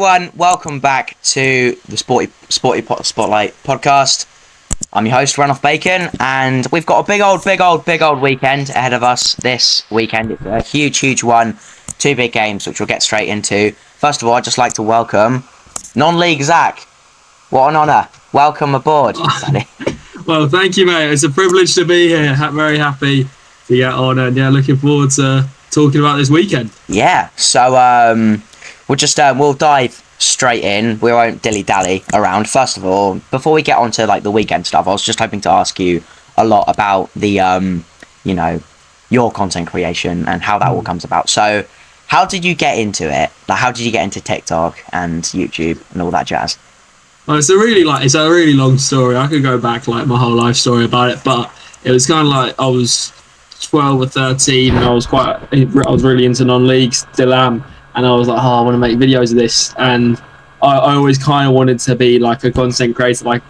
everyone, welcome back to the Spotlight podcast. I'm your host, Runoff Bacon, and we've got a big old weekend ahead of us this weekend. It's a huge one. Two big games, which we'll get straight into. First of all, I'd just like to welcome non-league Zach. What an honour. Welcome aboard, buddy. Well, thank you, mate. It's a privilege to be here. Very happy to get on, and looking forward to talking about this weekend. Yeah, so we'll dive straight in. We won't dilly-dally around. First of all, before we get on to the weekend stuff, I was just hoping to ask you a lot about the your content creation and how that all comes about. So how did you get into it? How did you get into TikTok and YouTube and all that jazz? Well, it's a really long story. I could go back my whole life story about it, but it was kind of I was 12 or 13 and I was really into non-league, still am, and I was like, I want to make videos of this, and I always kind of wanted to be a content creator,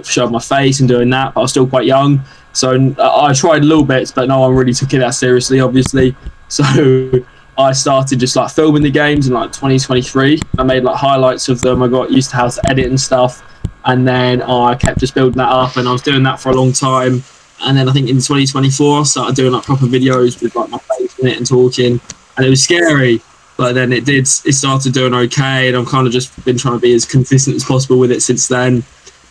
show my face and doing that, but I was still quite young, so I tried little bits, but no one really took it that seriously, obviously. So I started just filming the games in 2023. I made highlights of them. I got used to how to edit and stuff, and then I kept just building that up, and I was doing that for a long time. And then I think in 2024 I started doing proper videos with my face in it and talking, and it was scary, but then it started doing okay, and I've kind of just been trying to be as consistent as possible with it since then.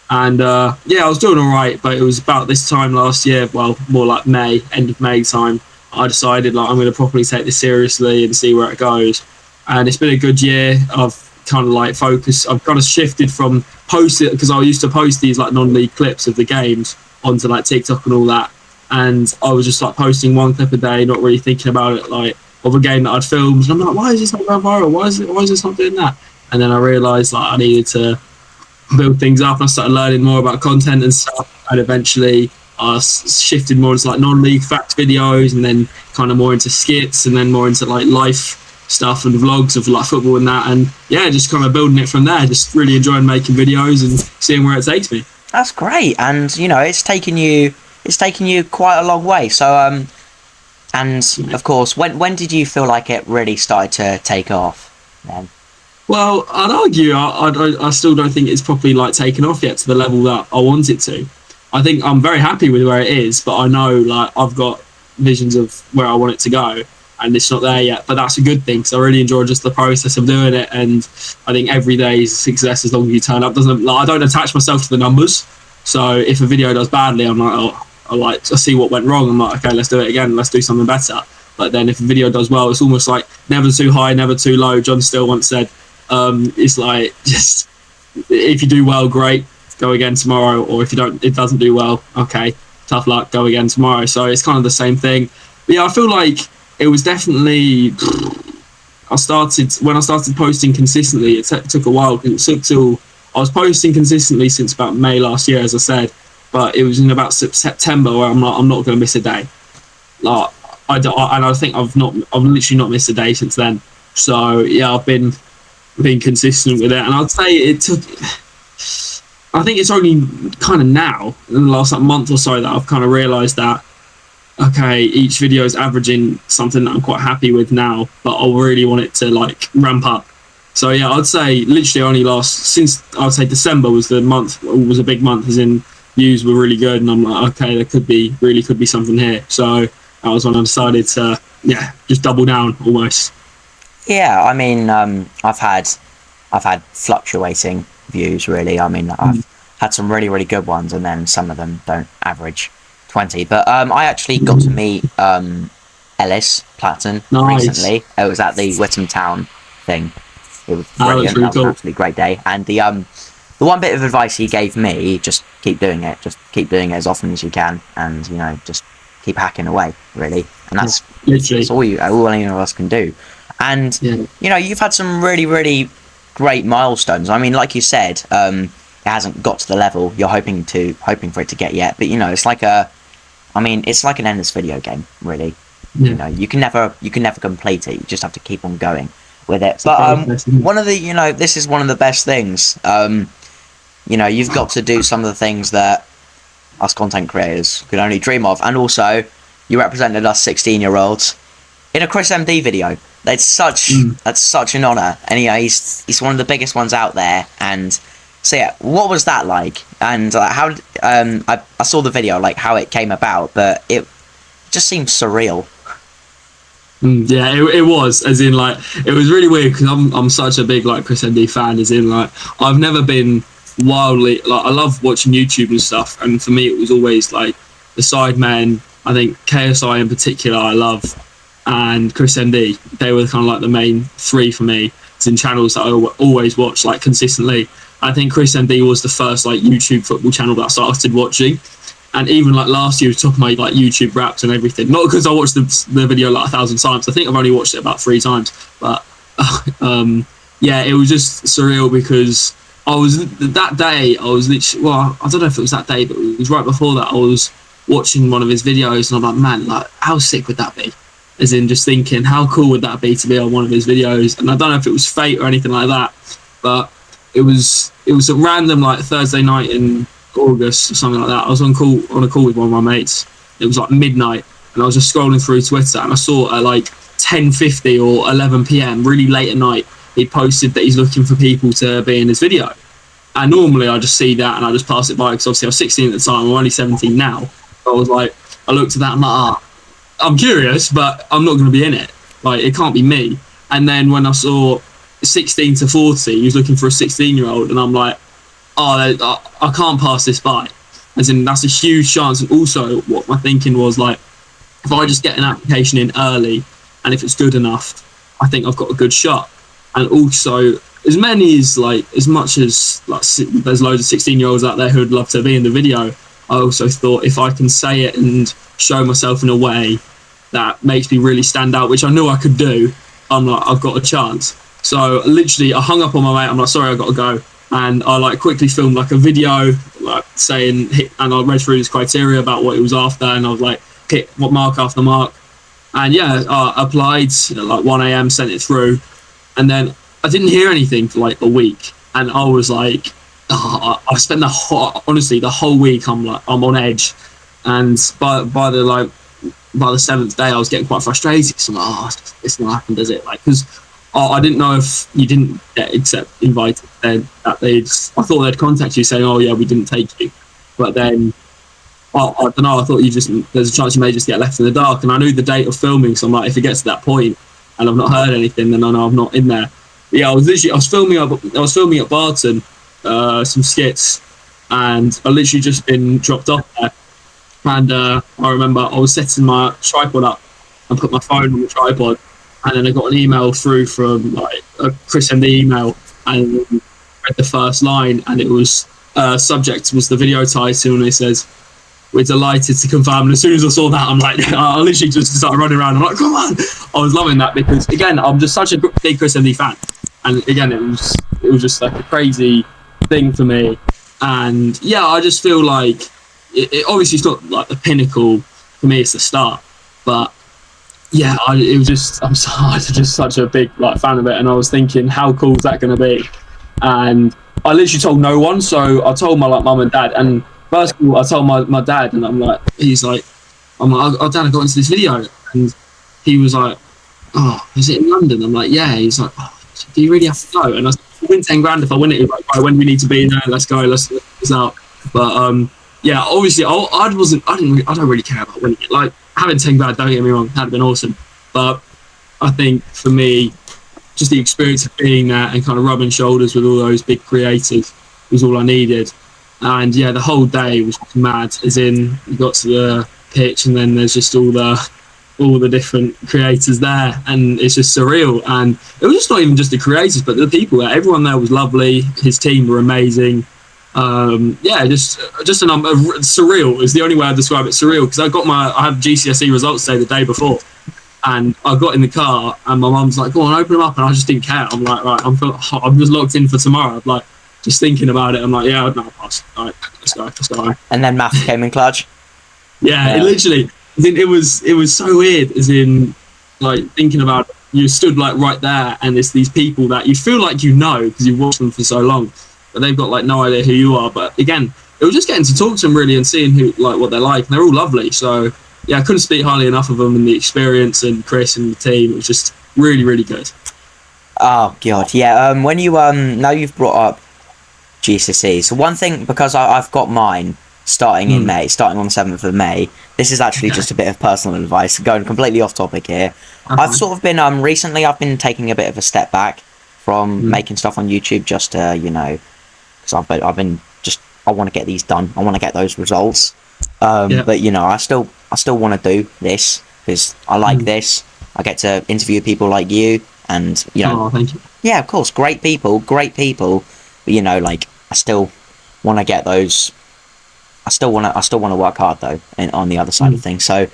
And I was doing all right, but it was about this time last year, well, more like end of May time, I decided I'm going to properly take this seriously and see where it goes. And it's been a good year. I've kind of focused. I've kind of shifted from posting, because I used to post these non-league clips of the games onto TikTok and all that. And I was just posting one clip a day, not really thinking about it, of a game that I'd filmed. And I'm like, why is this not going viral? Why is this not doing that? And then I realised I needed to build things up. And I started learning more about content and stuff. And eventually I shifted more into non-league fact videos, and then kind of more into skits, and then more into life stuff and vlogs of football and that, and just kind of building it from there. Just really enjoying making videos and seeing where it takes me. That's great, and it's taken you quite a long way. So of course, when did you feel like it really started to take off then? Well, I'd argue I still don't think it's properly taken off yet to the level that I want it to. I think I'm very happy with where it is, but I know I've got visions of where I want it to go, and it's not there yet. But that's a good thing, because I really enjoy just the process of doing it, and I think every day is success as long as you turn up. I don't attach myself to the numbers, so if a video does badly, I'm I see what went wrong. I'm like, okay, let's do it again. Let's do something better. But then if a video does well, it's almost never too high, never too low. John Still once said, it's just if you do well, great. Go again tomorrow, or if it doesn't do well, okay, tough luck, go again tomorrow. So it's kind of the same thing. But I feel it was definitely when I started posting consistently, it took a while. It took till I was posting consistently since about May last year, as I said, but it was in about September where I'm not going to miss a day. I think I've literally not missed a day since then. So I've been consistent with it, and I'd say it took. I think it's only kind of now, in the last month or so, that I've kind of realised that, okay, each video is averaging something that I'm quite happy with now, but I really want it to ramp up. So I'd say literally only since I'd say December was a big month, as in views were really good, and I'm like, okay, there could be something here. So that was when I decided to just double down almost. Yeah, I mean, I've had fluctuating views, really. I mean, I've had some really good ones, and then some of them don't average 20. But I actually got to meet Ellis Platten recently. It was at the Whittam Town thing. It was brilliant. That was an absolutely great day. And the one bit of advice he gave me, just keep doing it. Just keep doing it as often as you can, and just keep hacking away, really. And that's all any of us can do. And you've had some really great milestones. I mean, like you said, it hasn't got to the level you're hoping for it to get yet. But it's it's like an endless video game, really. Yeah. You can never complete it. You just have to keep on going with it. But one of the this is one of the best things. You've got to do some of the things that us content creators could only dream of, and also you represented us 16-year-olds in a Chris MD video. That's such an honor, and yeah, he's one of the biggest ones out there. And so yeah, what was that like? And how I saw the video, like how it came about, but it just seemed surreal. Yeah, it was, as in like, it was really weird because I'm such a big like Chris MD fan, as in like I've never been wildly like, I love watching YouTube and stuff, and for me it was always like the Sidemen. I think KSI in particular I love, and Chris MD. They were kind of like the main three for me. It's in channels that I always watch like consistently. I think Chris MD was the first like YouTube football channel that I started watching. And even like last year, talking about like YouTube raps and everything. Not because I watched the video like 1,000 times. I think I've only watched it about 3 times. But yeah, it was just surreal because I was that day. I was literally, well, I don't know if it was that day, but it was right before that. I was watching one of his videos, and I'm like, man, like how sick would that be? As in, just thinking, how cool would that be to be on one of his videos? And I don't know if it was fate or anything like that, but it was a random like Thursday night in August or something like that. I was on a call with one of my mates. It was like midnight, and I was just scrolling through Twitter, and I saw at like 10:50 or 11 p.m, really late at night, he posted that he's looking for people to be in his video. And normally I just see that and I just pass it by because obviously I was 16 at the time. I'm only 17 now. So I was like, I looked at that and I'm like, I'm curious, but I'm not going to be in it. Like, it can't be me. And then when I saw 16 to 40, he was looking for a 16-year-old, and I'm like, oh, I can't pass this by. As in, that's a huge chance. And also, what my thinking was, like, if I just get an application in early, and if it's good enough, I think I've got a good shot. And also, as much as like there's loads of 16-year-olds out there who'd love to be in the video, I also thought if I can say it and show myself in a way that makes me really stand out, which I knew I could do, I'm like, I've got a chance. So literally, I hung up on my mate. I'm like, sorry, I got to go. And I like quickly filmed like a video, like saying, and I read through this criteria about what it was after, and I was like, hit what mark after mark. And yeah, I applied at like 1 a.m, sent it through, and then I didn't hear anything for like a week. And I was like, I spent the whole week, I'm on edge. And by the 7th day, I was getting quite frustrated. So I'm like, it's not happened, does it? Like, because I didn't know if you didn't get invited, then that I thought they'd contact you saying, oh yeah, we didn't take you. But then I don't know, I thought there's a chance you may just get left in the dark. And I knew the date of filming, so I'm like, if it gets to that point and I've not heard anything, then I know I'm not in there. But yeah, I was filming at Barton, some skits, and I literally just been dropped off there. And I remember I was setting my tripod up and put my phone on the tripod, and then I got an email through from like a Chris MD email, and read the first line, and it was subject was the video title, and it says, "We're delighted to confirm." And as soon as I saw that, I'm like, I literally just started running around. I'm like, come on! I was loving that because again, I'm just such a big Chris MD fan, and again, it was just like a crazy thing for me. And yeah, I just feel like it obviously it's not like the pinnacle for me; it's the start. But yeah, I'm just such a big like fan of it, and I was thinking, how cool is that going to be? And I literally told no one, so I told my like mum and dad. And first of all, I told my dad, and I'm like, oh dad, I got into this video, and he was like, oh, is it in London? I'm like, yeah. He's like, oh, do you really have to go? And I said, I'll win 10 grand if I win it. He's like, right, when do we need to be there? Let's go. Let's out. But yeah, obviously, I don't really care about winning it. Like, having 10 grand, don't get me wrong, that'd have been awesome. But I think for me, just the experience of being there and kind of rubbing shoulders with all those big creators was all I needed. And yeah, the whole day was mad. As in, you got to the pitch, and then there's just all the different creators there, and it's just surreal. And it was just not even just the creators, but the people there. Everyone there was lovely. His team were amazing. Yeah, just surreal is the only way I describe it. Surreal, because I had GCSE results day the day before, and I got in the car, and my mum's like, "Go on, open them up," and I just didn't care. I'm like, right, I'm just locked in for tomorrow. I'm like, just thinking about it. I'm like, yeah, no, pass. All right, let's go. And then math came in clutch. Yeah, it literally. It was so weird. As in, like thinking about it, you stood like right there, and it's these people that you feel like you know because you've watched them for so long, but they've got like no idea who you are. But again, it was just getting to talk to them really and seeing what they're like. And they're all lovely. So yeah, I couldn't speak highly enough of them and the experience and Chris and the team. It was just really, really good. Oh god, yeah. When you now you've brought up GCSE. So one thing, because I've got mine starting in May, starting on the 7th of May. This is actually just a bit of personal advice, going completely off topic here. I've sort of been recently I've been taking a bit of a step back from making stuff on YouTube, just to, you know, because I've been just, I want to get these done. I want to get those results. But you know, I still want to do this because I like this. I get to interview people like you, and you know, thank you. yeah, of course, great people. But you know, like, I still want to get those. I still want to work hard though, and on the other side of things. So,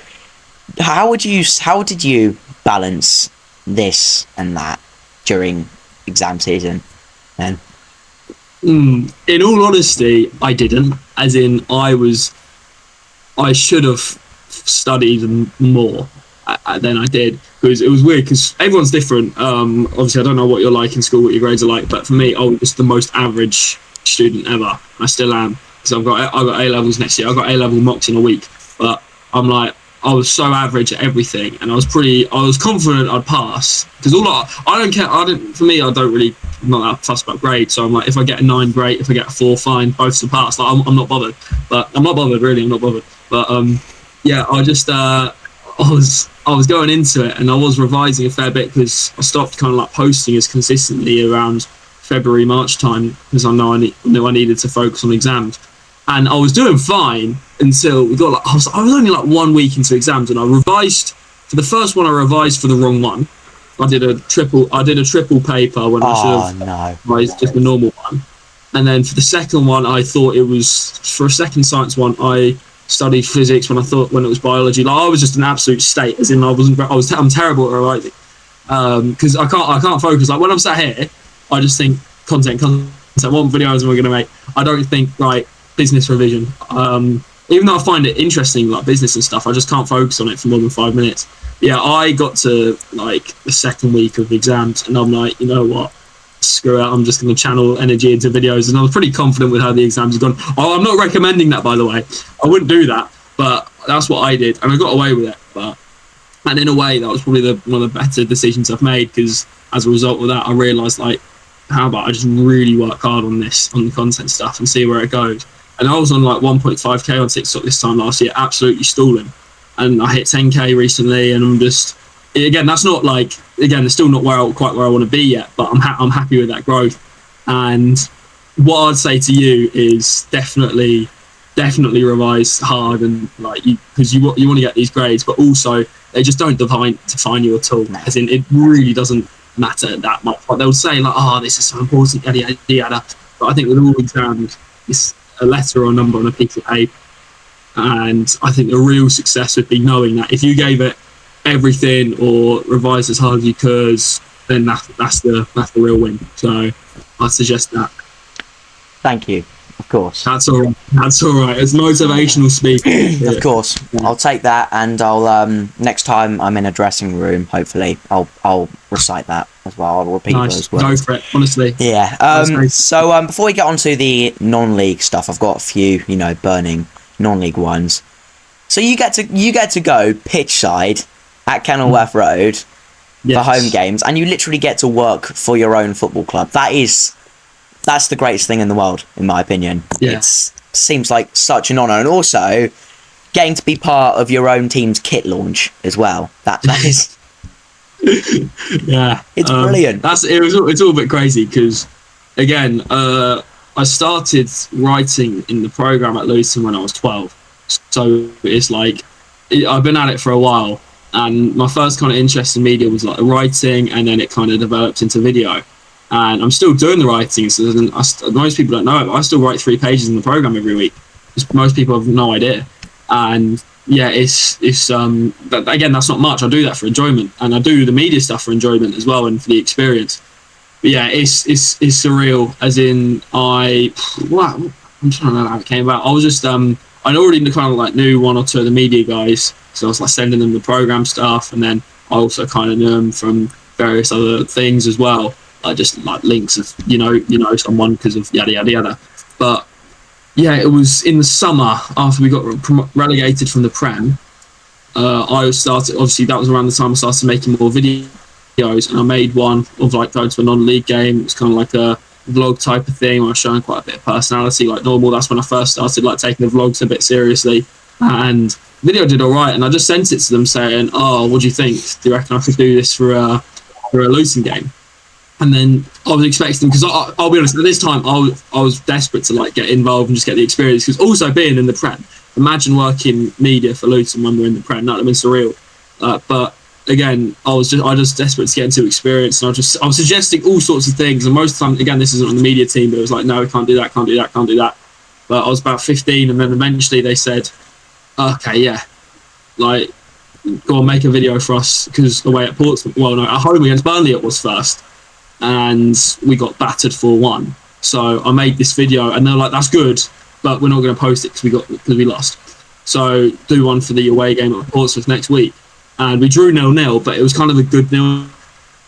how did you balance this and that during exam season? Then, in all honesty, I didn't. As in, I should have studied more than I did, because it was weird, because everyone's different. Obviously I don't know what you're like in school, what your grades are like, but for me, I was just the most average student ever. I still am, because I got A levels next year. I got A level mocks in a week, but I'm like, I was so average at everything, and I was confident I'd pass, because I don't care. For me, I don't really, I'm not that fussed about grades. So I'm like, if I get a 9, great. If I get a 4, fine. Both to pass. Like, I'm not bothered. But I'm not bothered, really. I'm not bothered. But yeah, I just I was going into it, and I was revising a fair bit, because I stopped kind of like posting as consistently around February, March time, because I knew I needed to focus on exams. And I was doing fine until we got I was only like 1 week into exams, and I revised for the first one. I revised for the wrong one. I did a triple paper when I should have revised just the normal one. And then for the second one, I thought it was, for a second science one, I studied physics when it was biology. Like, I was just an absolute state, as in I'm terrible at revising, because I can't focus. Like, when I'm sat here, I just think content. What videos am I going to make? I don't think, right, business revision. Even though I find it interesting, like business and stuff, I just can't focus on it for more than 5 minutes. Yeah, I got to like the second week of exams, and I'm like, you know what? Screw it, I'm just going to channel energy into videos. And I was pretty confident with how the exams had gone. I'm not recommending that, by the way. I wouldn't do that, but that's what I did, and I got away with it. And in a way, that was probably one of the better decisions I've made, because as a result of that, I realised, like, how about I just really work hard on the content stuff, and see where it goes. And I was on like 1.5k on TikTok this time last year, absolutely stalling. And I hit 10k recently, and I'm just, again, that's not like, again, it's still not quite where I want to be yet, but I'm happy with that growth. And what I'd say to you is definitely revise hard, and like, because you want to get these grades, but also they just don't define you at all. As in, it really doesn't matter that much. Like, they'll say like, oh, this is so important, yada yada yada. But I think with all exams, it's a letter or a number on a piece of paper. And I think the real success would be knowing that if you gave it everything or revised as hard as you could, then that's the real win. So I'd suggest that. Thank you. Of course. That's all right. It's motivational speaking. Of course. I'll take that, and I'll next time I'm in a dressing room, hopefully I'll recite that as well. I'll repeat those words. Go for it, honestly. Yeah. So before we get on to the non-league stuff, I've got a few, burning non-league ones. So you get to go pitch side at Kenilworth Road for home games, and you literally get to work for your own football club. That's the greatest thing in the world, in my opinion. Yeah. It seems like such an honour, and also getting to be part of your own team's kit launch as well. That is, yeah, it's brilliant. It's all a bit crazy, because again, I started writing in the programme at Luton when I was 12, so it's like I've been at it for a while, and my first kind of interest in media was like writing, and then it kind of developed into video. And I'm still doing the writing, so most people don't know it, but I still write 3 pages in the programme every week. Most people have no idea. And yeah, it's again, that's not much. I do that for enjoyment, and I do the media stuff for enjoyment as well, and for the experience. But yeah, it's surreal. As in, I'm trying to know how it came about. I was just I'd already kind of like knew 1 or 2 of the media guys, so I was like sending them the programme stuff, and then I also kind of knew them from various other things as well. Just like links of someone because of yada yada yada. But yeah, it was in the summer after we got relegated from the Prem. I started, obviously that was around the time I started making more videos, and I made one of like going to a non-league game. It was kind of like a vlog type of thing where I was showing quite a bit of personality like normal. That's when I first started like taking the vlogs a bit seriously, and video did all right. And I just sent it to them saying, "Oh, what do you think? Do you reckon I could do this for a Luton game?" And then I was expecting, because I'll be honest, at this time I was desperate to like get involved and just get the experience, because also being in the Prem, imagine working media for Luton when we're in the Prem, that would have been surreal. But again, I was just desperate to get into experience, and I was suggesting all sorts of things, and most of the time, again, this isn't on the media team, but it was like, no, we can't do that, can't do that, can't do that. But I was about 15, and then eventually they said, okay, yeah, like, go on, make a video for us, because away at Portsmouth, well, no, at home against Burnley it was first, and we got battered 4-1. So I made this video, and they're like, "That's good, but we're not going to post it because we lost. So do one for the away game at Portsmouth next week." And we drew 0-0, but it was kind of a good 0-0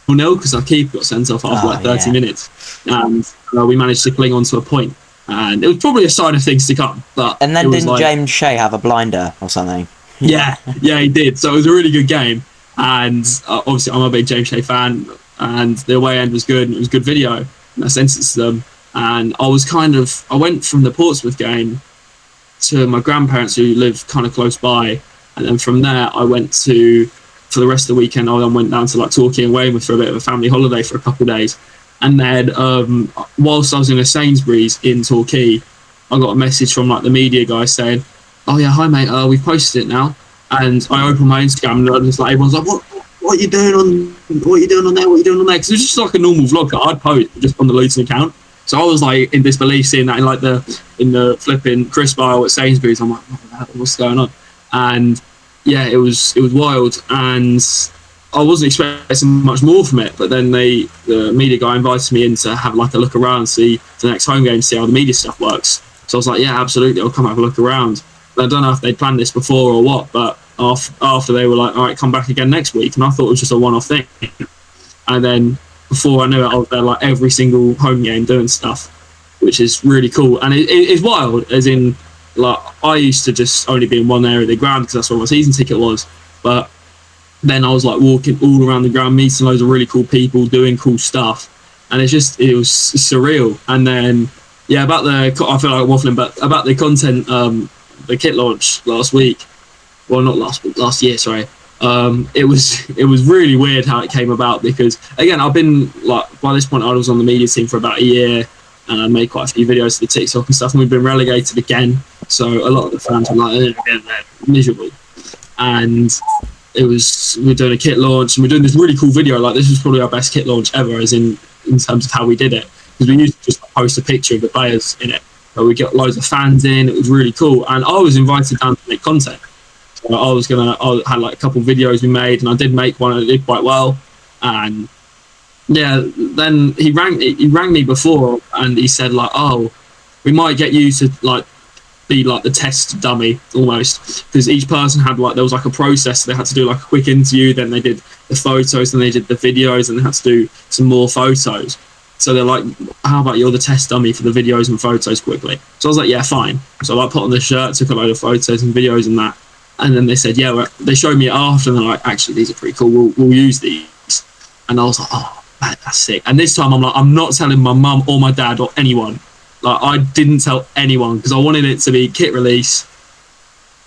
because our keeper got sent off after 30 minutes, and we managed to cling on to a point. And it was probably a sign of things to come. But and then didn't James Shea have a blinder or something? Yeah, he did. So it was a really good game, and obviously I'm a big James Shea fan, and the away end was good, and it was a good video, and I sent it to them. And I went from the Portsmouth game to my grandparents who live kind of close by, and then from there I went for the rest of the weekend, I then went down to like Torquay and Weymouth for a bit of a family holiday for a couple of days. And then whilst I was in a Sainsbury's in Torquay, I got a message from like the media guy saying, "Oh yeah, hi mate, we've posted it now." And I opened my Instagram, and just like everyone's like, what are you doing on there? What are you doing on there? Because it was just like a normal vlog that I'd post just on the Luton account. So I was like in disbelief seeing that in the flipping crisp aisle at Sainsbury's. I'm like, what's going on? And yeah, it was wild, and I wasn't expecting much more from it. But then the media guy invited me in to have like a look around, see the next home game, see how the media stuff works. So I was like, yeah, absolutely, I'll come have a look around. I don't know if they'd planned this before or what, but after they were like, all right, come back again next week. And I thought it was just a one-off thing. And then before I knew it, I was there like every single home game doing stuff, which is really cool. And it's wild, as in, like, I used to just only be in one area of the ground because that's where my season ticket was. But then I was like walking all around the ground, meeting loads of really cool people, doing cool stuff. And it was surreal. And then, yeah, I feel like waffling, but about the content, the kit launch last week, well, not last year, sorry. It was really weird how it came about, because again, I've been like, by this point I was on the media team for about a year, and I made quite a few videos to the TikTok and stuff, and we've been relegated again. So a lot of the fans were like, they're miserable. And we're doing a kit launch, and we're doing this really cool video. Like, this was probably our best kit launch ever, as in terms of how we did it, because we used to just post a picture of the players in it. So we got loads of fans in. It was really cool, and I was invited down to make content. So I had like a couple of videos we made, and I did make one, and it did quite well. And yeah, then he rang me before, and he said like, "Oh, we might get you to like be like the test dummy almost," because each person had like, there was like a process. They had to do like a quick interview, then they did the photos, then they did the videos, and they had to do some more photos. So they're like, "How about you're the test dummy for the videos and photos quickly?" So I was like, "Yeah, fine." So I put on the shirt, took a load of photos and videos and that. And then they said, yeah, well, they showed me it after, and they're like, "Actually, these are pretty cool. We'll use these." And I was like, "Oh, man, that's sick." And this time I'm like, I'm not telling my mum or my dad or anyone. Like, I didn't tell anyone because I wanted it to be kit release.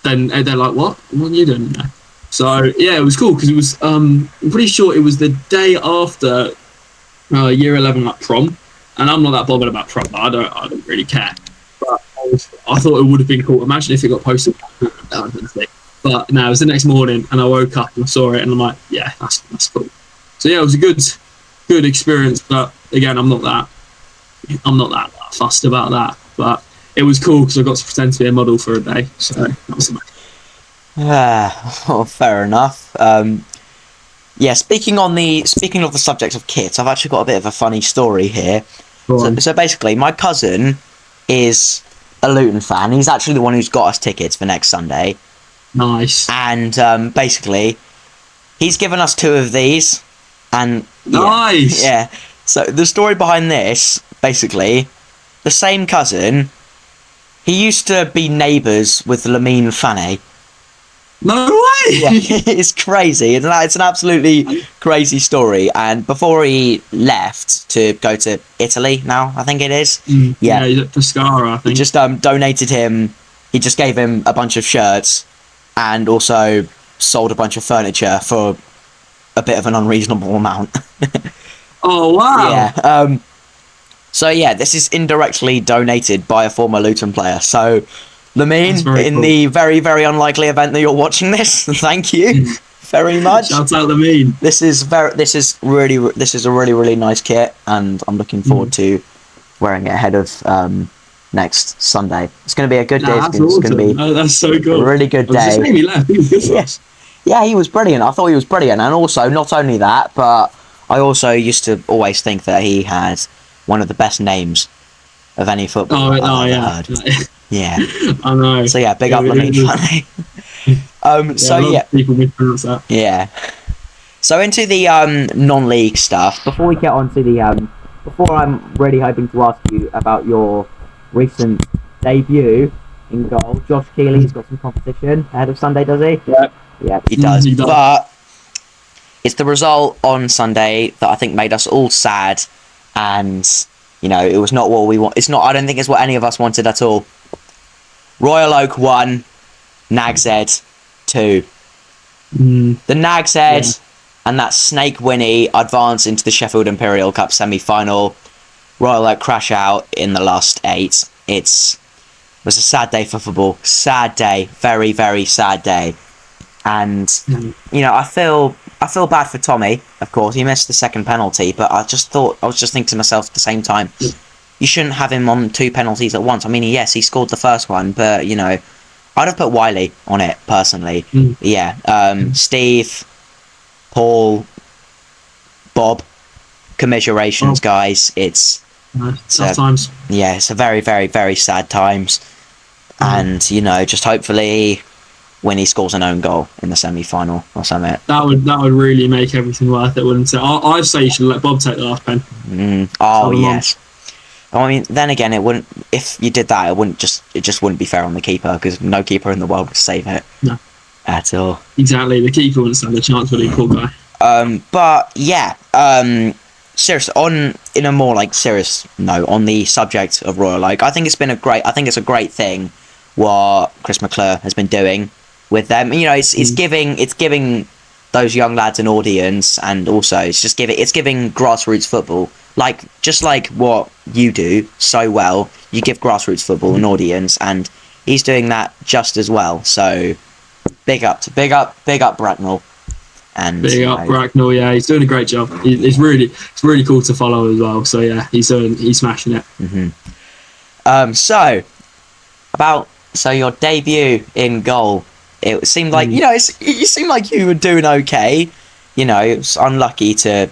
Then they're like, what are you doing there? So yeah, it was cool because it was, I'm pretty sure it was the day after year 11 like prom. And I'm not that bothered about prom. I don't really care. But I thought it would have been cool. Imagine if it got posted. That would have been sick. But no, it was the next morning, and I woke up and I saw it, and I'm like, yeah, that's cool. So yeah, it was a good experience. But again, I'm not that fussed about that. But it was cool because I got to pretend to be a model for a day. So that was amazing. Well, fair enough. Yeah, speaking of the subject of kit, I've actually got a bit of a funny story here. So basically, my cousin is a Luton fan. He's actually the one who's got us tickets for next Sunday. Nice. And basically, he's given us 2 of these. And nice. Yeah. So the story behind this, basically, the same cousin, he used to be neighbours with Lamine Fane. No Yeah, way. it's crazy. It's an absolutely crazy story. And before he left to go to Italy, now I think it is. Yeah, Yeah, he's at Pescara, I he think. just donated him. He just gave him a bunch of shirts, and also sold a bunch of furniture for a bit of an unreasonable amount. Oh wow, Yeah. So yeah, this is indirectly donated by a former Luton player. So, that's Lamine, very in cool. the very, very unlikely event that you're watching this, thank you very much. Shout out Lamine. This is a really, really nice kit, and I'm looking forward to wearing it ahead of next Sunday. It's going to be a good day. Nah, that's It's going to awesome. be Oh, that's so a cool. really good I was just day. saying he left. He was good for Yeah, us. yeah, he was brilliant. I thought he was brilliant, and also not only that, but I also used to always think that he had one of the best names of any Oh, footballer no, I've ever yeah. heard. Yeah. I know. So yeah, big up It Lamine was, Funny. yeah, So a lot yeah, of people mispronounce that. yeah. So into the non-league stuff. Before we get on to the before I'm really hoping to ask you about your recent debut in goal. Josh Keeley's got some competition ahead of Sunday, does he? Yeah. Yeah, he does. He does. But it's the result on Sunday that I think made us all sad, and it was not what we want. It's not. I don't think it's what any of us wanted at all. Royal Oak 1, Nag's Head 2. The Nag's Head and that Snake Winnie advance into the Sheffield Imperial Cup semi-final. Royal Oak crash out in the last 8. It was a sad day for football. Sad day. Very, very sad day. And, I feel bad for Tommy, of course. He missed the second penalty, but I was just thinking to myself at the same time, you shouldn't have him on 2 penalties at once. I mean, yes, he scored the first one, but, I'd have put Wiley on it, personally. Yeah. Steve, Paul, Bob, commiserations, guys. It's Tough times. Yeah, it's a very, very, very sad times. And, just hopefully when he scores an own goal in the semi-final or something. That would really make everything worth it, wouldn't it? I'd say you should let Bob take the last pen. Oh, yes. I mean, then again, it wouldn't. If you did that, it just wouldn't be fair on the keeper, because no keeper in the world would save it. No, at all. Exactly, the keeper wouldn't stand a chance with the poor guy. But yeah, seriously, in a more serious note, on the subject of Royal Oak, I think it's a great thing what Chris McClure has been doing with them. It's giving those young lads an audience, and also it's giving grassroots football, just like what you do so well. You give grassroots football an audience, and he's doing that just as well. So big up Bracknell. And big up Bracknell, yeah, he's doing a great job. It's really cool to follow as well. So yeah, he's smashing it. So your debut in goal, it seemed like it seemed like you were doing okay. It was unlucky to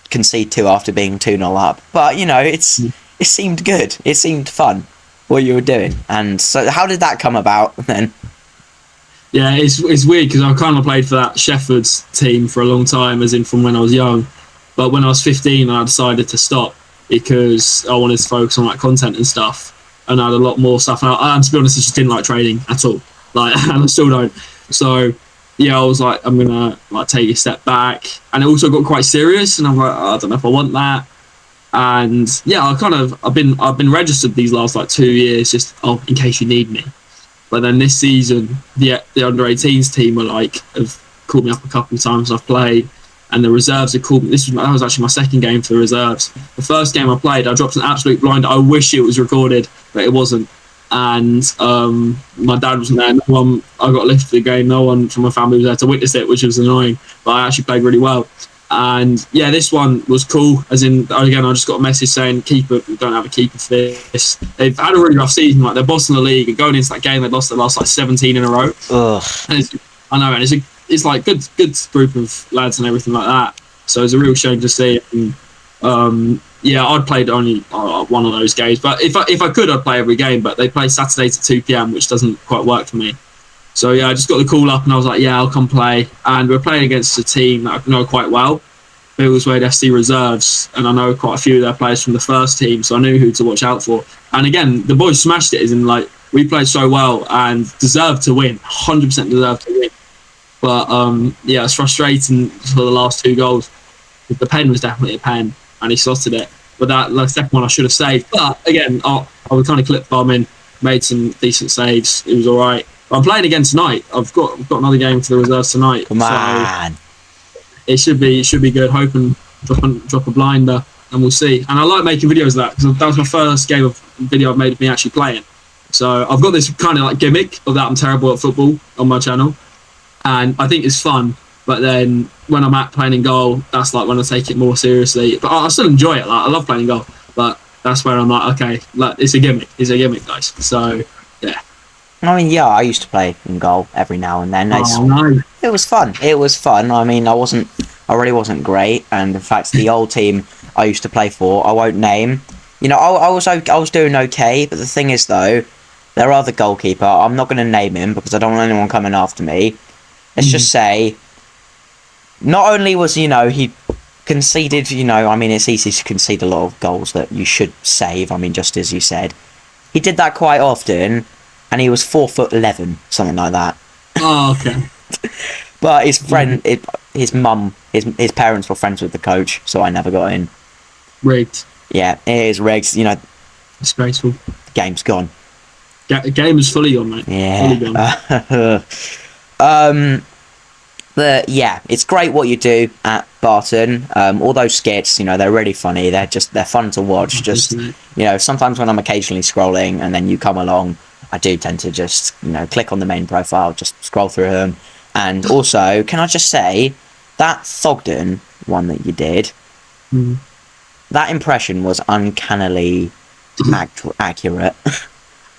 concede 2 after being 2-0 up, but it seemed good. It seemed fun what you were doing. And so how did that come about then? Yeah, it's weird because I kind of played for that Shefford's team for a long time, as in from when I was young. But when I was 15, I decided to stop because I wanted to focus on content and stuff, and I had a lot more stuff. And to be honest, I just didn't like training at all, and I still don't. So yeah, I was like, I'm gonna take a step back, and it also got quite serious, and I'm like, I don't know if I want that. And yeah, I've been registered these last 2 years, just in case you need me. But then this season, the under 18s team have called me up a couple of times. I've played, and the reserves have called me. That was actually my second game for the reserves. The first game I played, I dropped an absolute blind. I wish it was recorded, but it wasn't. And my dad wasn't there. I got lifted the game. No one from my family was there to witness it, which was annoying. But I actually played really well. And yeah, this one was cool. As in, again, I just got a message saying, keeper, we don't have a keeper for this. They've had a really rough season. They're bossing the league, and going into that game, they'd lost their last 17 in a row. Ugh. And I know, and it's good group of lads and everything like that. So it's a real shame to see. And, yeah, I'd played only one of those games, but if I could, I'd play every game. But they play Saturdays at 2 p.m, which doesn't quite work for me. So yeah, I just got the call up, and I was like, yeah, I'll come play. And we're playing against a team that I know quite well, Biggleswade FC Reserves, and I know quite a few of their players from the first team, so I knew who to watch out for. And again, the boys smashed it, as in we played so well and deserved to win, 100% deserved to win. But yeah, it's frustrating for the last 2 goals. The pen was definitely a pen, and he slotted it. But that the second one I should have saved. But again, I was kind of clip bombing, made some decent saves. It was all right. But I'm playing again tonight. I've got another game for the reserves tonight. Come on. So it should be good. Hoping drop a blinder, and we'll see. And I like making videos of that because that was my first game of video I've made of me actually playing. So I've got this kind of like gimmick of that I'm terrible at football on my channel, and I think it's fun. But then when I'm at playing in goal, that's like when I take it more seriously. But I still enjoy it. Like I love playing in goal, but that's where I'm like, okay, like it's a gimmick. It's a gimmick, guys. So yeah. I mean, yeah, I used to play in goal every now and then. No. It was fun. It was fun. I mean, I really wasn't great. And in fact, the old team I used to play for, I won't name. You know, I was doing okay. But the thing is, though, their other goalkeeper, I'm not going to name him because I don't want anyone coming after me. Let's just say, not only was, he conceded, I mean, it's easy to concede a lot of goals that you should save. I mean, just as you said, he did that quite often, and he was 4'11", something like that. Oh, okay. But his friend, his mum, his parents were friends with the coach, so I never got in. Rigged. Yeah, it is rigged. Disgraceful. The game's gone. The game is fully gone, mate. Yeah. Fully gone. But yeah, it's great what you do at Barton. All those skits, they're really funny. They're fun to watch. Just sometimes when I'm occasionally scrolling and then you come along, I do tend to just click on the main profile, just scroll through them. And also, can I just say that Thogden one that you did, that impression was uncannily accurate.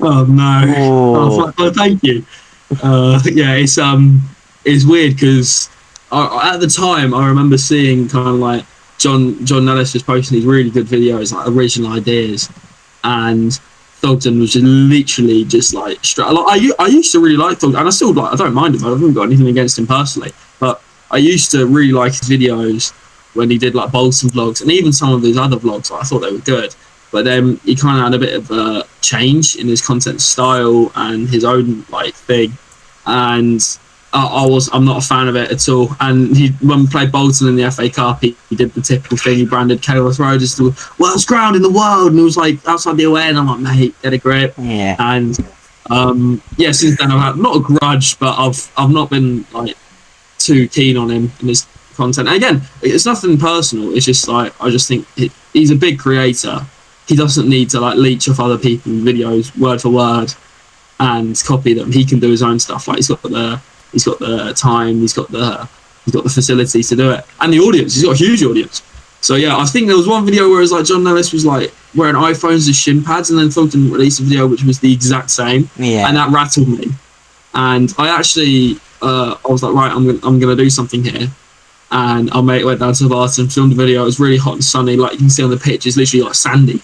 Oh no! Oh, thank you. Yeah, it's weird because at the time I remember seeing kind of like John Nellis was posting these really good videos, like original ideas, and Thogden was just literally just like I used to really like Thogden, and I still like. I don't mind him. I haven't got anything against him personally, but I used to really like his videos when he did like Bolton vlogs and even some of his other vlogs. I thought they were good. But then he kind of had a bit of a change in his content style and his own like thing, and I'm not a fan of it at all. And when we played Bolton in the FA Cup, he did the typical thing. He branded Kenilworth Road as the worst ground in the world, and it was like outside the away. And I'm like, mate, get a grip. Yeah. And yeah, since then I've had not a grudge, but I've not been like too keen on him and his content. And again, it's nothing personal. It's just like I just think he's a big creator. He doesn't need to like leech off other people's videos word for word and copy them. He can do his own stuff. Like he's got the time, he's got the facilities to do it, and the audience. He's got a huge audience. So yeah, I think there was one video where it was like John Nellis was like wearing iPhones as shin pads, and then Thogden released a video which was the exact same. Yeah. And that rattled me. And I actually, I was like, right, I'm gonna do something here. And our mate went down to the Barton, filmed a video. It was really hot and sunny, like you can see on the pitch. It's literally like sandy.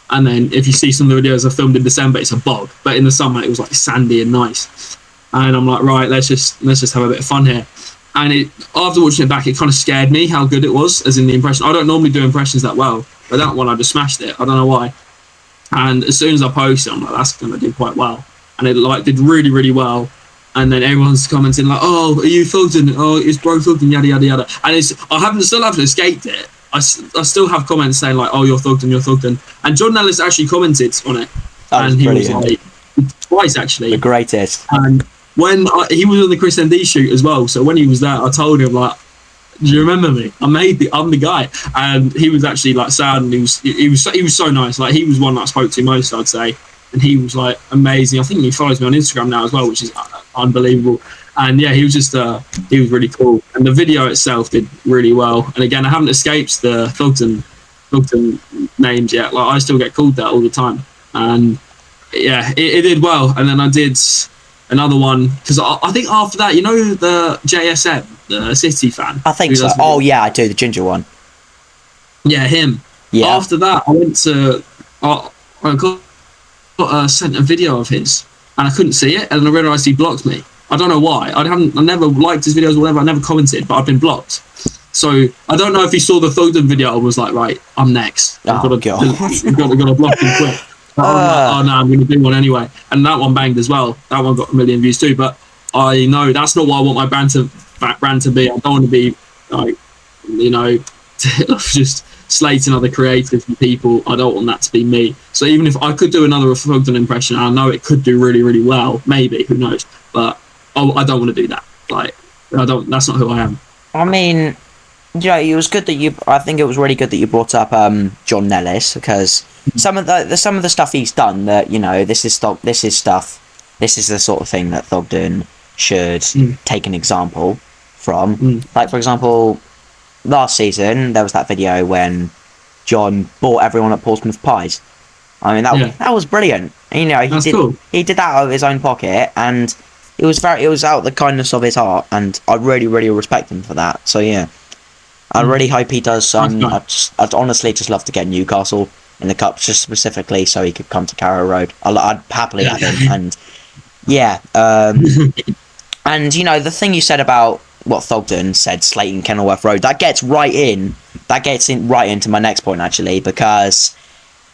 And then if you see some of the videos I filmed in December, it's a bog. But in the summer, it was like sandy and nice. And I'm like, right, let's just have a bit of fun here. And after watching it back, it kind of scared me how good it was, as in the impression. I don't normally do impressions that well, but that one I just smashed it. I don't know why. And as soon as I posted, I'm like, that's going to do quite well. And it like did really, really well. And then everyone's commenting like, "Oh, are you Thogden? Oh, it's bro Thogden, yada yada yada." And still haven't escaped it. I still have comments saying like, "Oh, you're Thogden, you're Thogden." And John Nellis actually commented on it, and he was like twice actually. The greatest. And when he was on the Chris ND shoot as well, so when he was there, I told him like, "Do you remember me? I'm the guy." And he was actually like sad, and he was so nice. Like he was one that I spoke to most, I'd say. And he was like amazing. I think he follows me on Instagram now as well, which is unbelievable. And yeah, he was really cool. And the video itself did really well. And again, I haven't escaped the Thogden names yet. Like I still get called that all the time. And yeah, it did well. And then I did another one because I think after that, the JSM, the City fan. I think so. Oh yeah, I do, the ginger one. Yeah, him. Yeah. After that, I went to. I got sent a video of his, and I couldn't see it, and I realised he blocked me. I don't know why. I never liked his videos or whatever. I never commented, but I've been blocked. So I don't know if he saw the Thogden video and was like, right, I'm next. I've got to block him quick. Oh no, I'm going to do one anyway. And that one banged as well. That one got 1 million views too. But I know that's not what I want my brand to brand to be. I don't want to be like, you know, just slating other creators and people. I don't want that to be me. So even if I could do another Fogden impression, I know it could do really, really well. Maybe, who knows? But I don't want to do that. Like, I don't. That's not who I am. I mean, yeah, it was good that you. I think it was really good that you brought up John Nellis, because some of the stuff he's done, that, you know, this is the sort of thing that Thogden should take an example from. Like, for example, last season there was that video when John bought everyone at Portsmouth pies. I mean, that was brilliant. You know, he did that out of his own pocket, and it was out of the kindness of his heart, and I really, really respect him for that. So yeah, I really hope he does. I'd honestly just love to get Newcastle in the cup, just specifically so he could come to Carrow Road. I'd happily have him. And yeah, and you know, the thing you said about what Thogden said, slating Kenilworth Road, that gets right into my next point, actually, because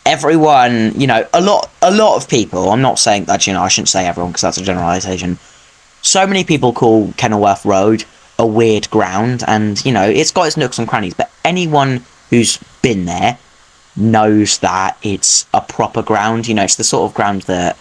everyone, you know, a lot of people, I'm not saying that, you know, I shouldn't say everyone because that's a generalisation, so many people call Kenilworth Road a weird ground, and, you know, it's got its nooks and crannies, but anyone who's been there knows that it's a proper ground. You know, it's the sort of ground that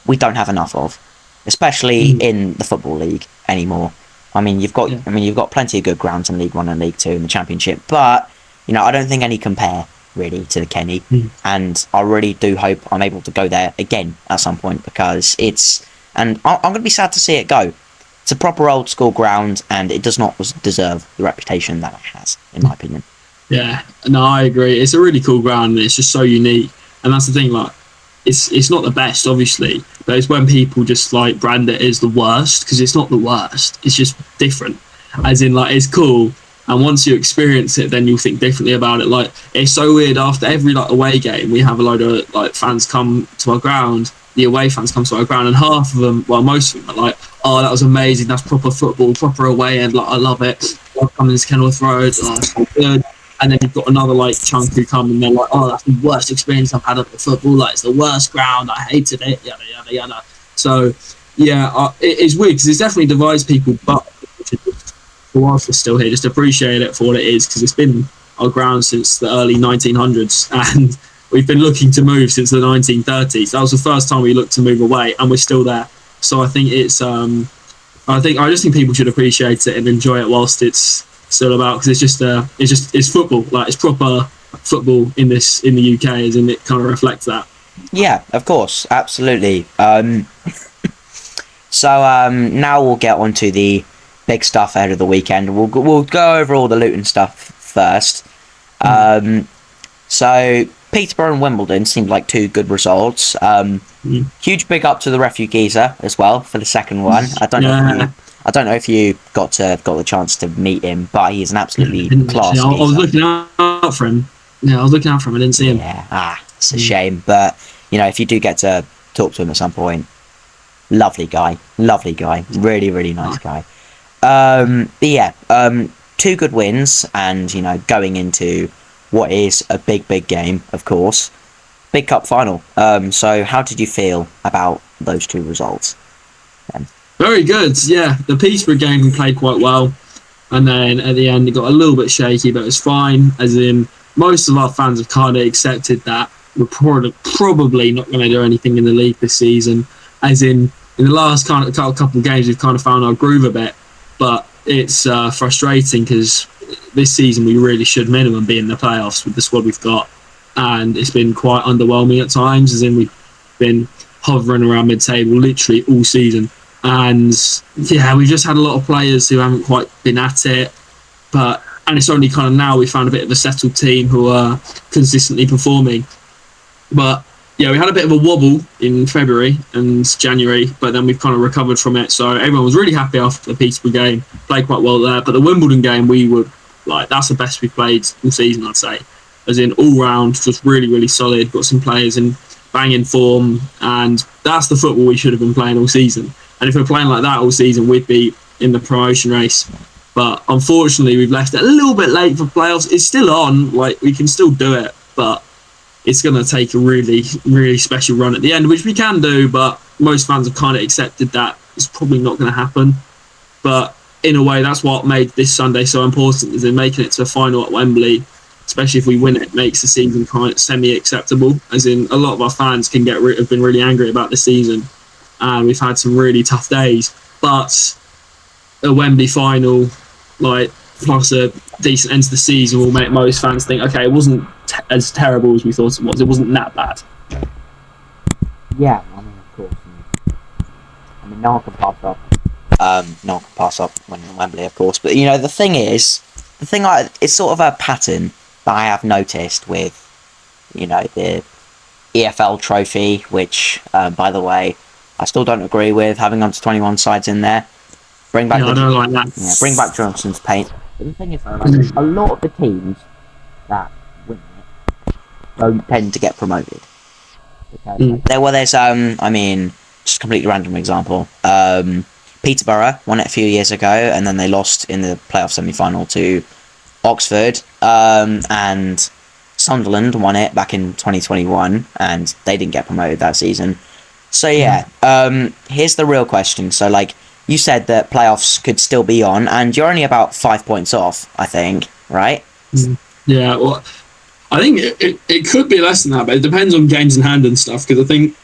we don't have enough of, especially in the Football League anymore. I mean, you've got plenty of good grounds in League One and League Two in the Championship, but, you know, I don't think any compare really to the Kenny, and I really do hope I'm able to go there again at some point, because I'm going to be sad to see it go. It's a proper old school ground, and it does not deserve the reputation that it has, in my opinion. Yeah, no, I agree. It's a really cool ground, and it's just so unique. And that's the thing, like, it's not the best, obviously, but it's when people just like brand it as the worst, because it's not the worst. It's just different, as in, like, it's cool. And once you experience it, then you'll think differently about it. Like, it's so weird. After every like away game, we have a load of like fans come to our ground. The away fans come to our ground, and half of them, well, most of them are like, "Oh, that was amazing. That's proper football, proper away end. Like, I love it. Love coming to Kenilworth Road. Oh, it's so good." And then you've got another like chunk who come and they're like, "Oh, that's the worst experience I've had at the football. Like, it's the worst ground. I hated it. Yada yada yada." So yeah, it's weird because it's definitely divides people, but whilst we're still here, just appreciate it for what it is, because it's been our ground since the early 1900s, and we've been looking to move since the 1930s. That was the first time we looked to move away, and we're still there. So I think it's I just think people should appreciate it and enjoy it whilst it's still about, because it's football. Like, it's proper football in the UK, as in it kind of reflects that. Yeah, of course, absolutely. So now we'll get on to the big stuff ahead of the weekend. We'll go over all the Luton stuff first. So Peterborough and Wimbledon seemed like two good results. Huge big up to the Refu Geezer as well for the second one. I don't know if you got the chance to meet him, but he's an absolutely class. I was looking out for him. Yeah, I was looking out for him. I didn't see him. Yeah, it's a shame, but you know, if you do get to talk to him at some point, lovely guy, really, really nice guy. But yeah, two good wins, and you know, going into what is a big game, of course, big cup final. So how did you feel about those two results then? Very good. Yeah, the Peterborough game we played quite well, and then at the end it got a little bit shaky, but it was fine. As in, most of our fans have kind of accepted that we're probably not going to do anything in the league this season. As in the last kind of couple of games, we've kind of found our groove a bit. But it's frustrating because this season we really should minimum be in the playoffs with the squad we've got, and it's been quite underwhelming at times, as in we've been hovering around mid-table literally all season. And yeah, we've just had a lot of players who haven't quite been at it, and it's only kind of now we found a bit of a settled team who are consistently performing. But yeah, we had a bit of a wobble in February and January, but then we've kind of recovered from it. So everyone was really happy after the Peterborough game, played quite well there. But the Wimbledon game, that's the best we've played all season, I'd say. As in, all round, just really, really solid. Got some players in banging form, and that's the football we should have been playing all season. And if we're playing like that all season, we'd be in the promotion race. But unfortunately, we've left it a little bit late for playoffs. It's still on, like, we can still do it, but it's going to take a really, really special run at the end, which we can do, but most fans have kind of accepted that it's probably not going to happen. But in a way, that's what made this Sunday so important, is in making it to a final at Wembley. Especially if we win it, makes the season kind of semi-acceptable. As in, a lot of our fans have been really angry about the season, and we've had some really tough days. But a Wembley final, like, plus a decent end to the season, will make most fans think, okay, it wasn't as terrible as we thought it was. It wasn't that bad. Yeah, I mean, of course. I mean, no one can pass up. No one can pass up winning Wembley, of course. But the thing is, it's sort of a pattern that I have noticed with, the EFL trophy, which, by the way, I still don't agree with having under 21 sides in there. Bring back I don't like that. Yeah, bring back Johnson's paint. But the thing is, though, like, a lot of the teams that win it don't tend to get promoted. Because there's I mean, just a completely random example. Peterborough won it a few years ago, and then they lost in the playoff semi-final to Oxford, and Sunderland won it back in 2021, and they didn't get promoted that season. So yeah, here's the real question. So, like, you said that playoffs could still be on, and you're only about 5 points off, I think, right? Yeah, well, I think it could be less than that, but it depends on games in hand and stuff, because I think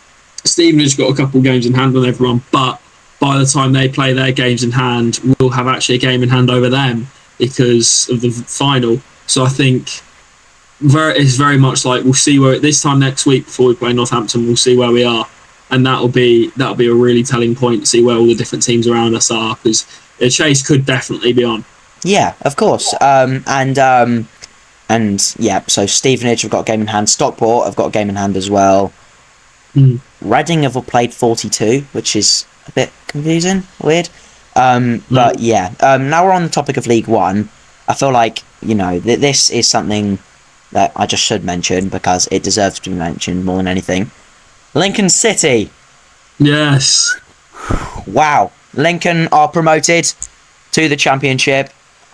Stevenage got a couple games in hand on everyone, but by the time they play their games in hand, we'll have actually a game in hand over them because of the final. So I think it's very much like, we'll see where this time next week before we play Northampton, we'll see where we are, and that'll be a really telling point to see where all the different teams around us are, because the chase could definitely be on. Yeah, of course. And yeah, so Stevenage have got a game in hand. Stockport have got a game in hand as well. Reading have played 42, which is a bit confusing, weird. But yeah, now we're on the topic of League One. I feel like, this is something that I just should mention because it deserves to be mentioned more than anything. Lincoln City. Yes. Wow. Lincoln are promoted to the Championship.